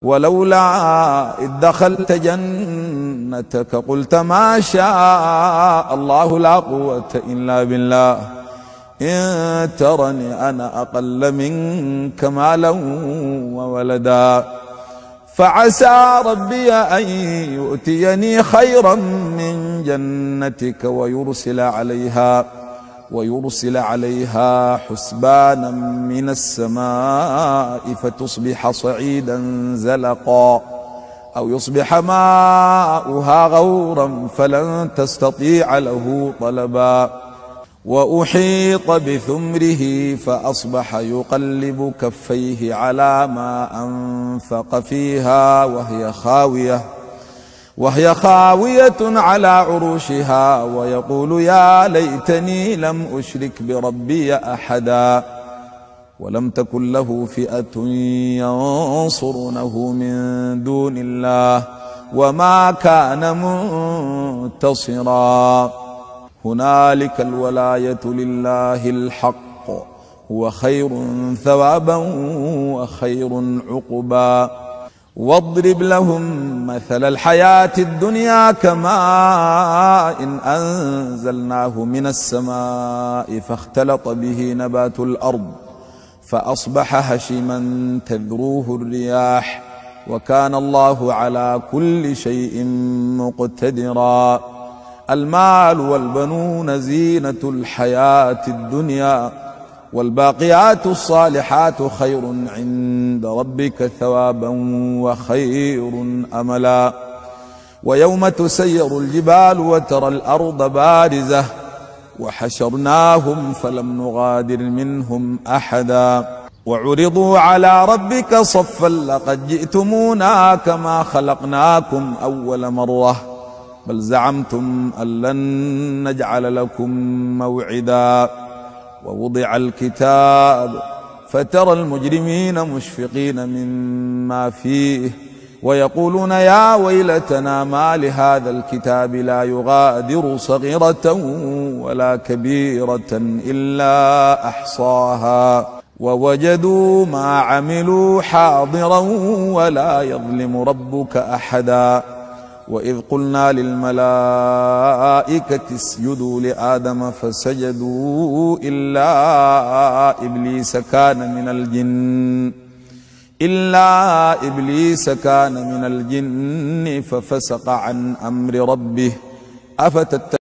ولولا إذ دخلت جنتك قلت ما شاء الله لا قوة إلا بالله إن ترني أنا أقل منك مالا وولدا فعسى ربي أن يؤتيني خيرا من جنتك ويرسل عليها حسبانا من السماء فتصبح صعيدا زلقا أو يصبح ماؤها غورا فلن تستطيع له طلبا وأحيط بثمره فأصبح يقلب كفيه على ما أنفق فيها وهي خاوية على عروشها ويقول يا ليتني لم أشرك بربي أحدا ولم تكن له فئة ينصرونه من دون الله وما كان منتصرا هنالك الولاية لله الحق هو خير ثوابا وخير عقبا واضرب لهم مثل الحياة الدنيا كماء إن أنزلناه من السماء فاختلط به نبات الأرض فأصبح هشيما تذروه الرياح وكان الله على كل شيء مقتدرا المال والبنون زينة الحياة الدنيا والباقيات الصالحات خير عند ربك ثوابا وخير أملا ويوم تسير الجبال وترى الأرض بارزة وحشرناهم فلم نغادر منهم أحدا وعرضوا على ربك صفا لقد جئتمونا كما خلقناكم أول مرة بل زعمتم أن لن نجعل لكم موعدا ووضع الكتاب فترى المجرمين مشفقين مما فيه ويقولون يا ويلتنا ما لهذا الكتاب لا يغادر صغيرة ولا كبيرة إلا أحصاها ووجدوا ما عملوا حاضرا ولا يظلم ربك أحدا وإذ قلنا للملائكة اسجدوا لآدم فسجدوا إلا إبليس كان من الجن ففسق عن أمر ربه